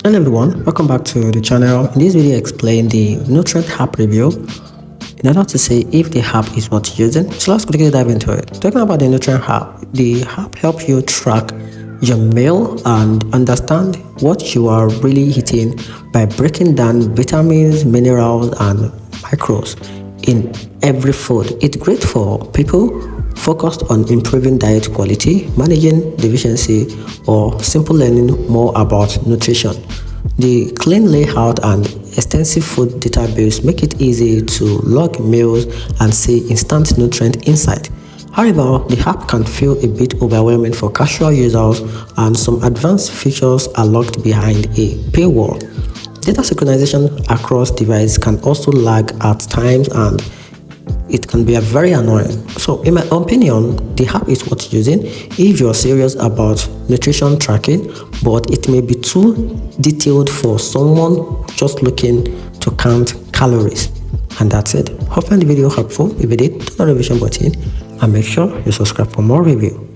Hello everyone, welcome back to the channel. In this video I explain the nutrient app review in order to say if the app is worth using. So let's quickly dive into it. Talking about the nutrient app, the app helps you track your meal and understand what you are really eating by breaking down vitamins, minerals and macros in every food. It's great for people focused on improving diet quality, managing deficiency, or simply learning more about nutrition. The clean layout and extensive food database make it easy to log meals and see instant nutrient insight. However, the app can feel a bit overwhelming for casual users, and some advanced features are locked behind a paywall. Data synchronization across devices can also lag at times, and it can be very annoying. So in my opinion, the app is worth using if you're serious about nutrition tracking, but it may be too detailed for someone just looking to count calories. And that's it. Hope you find the video helpful. If you did, hit the notification button and make sure you subscribe for more review.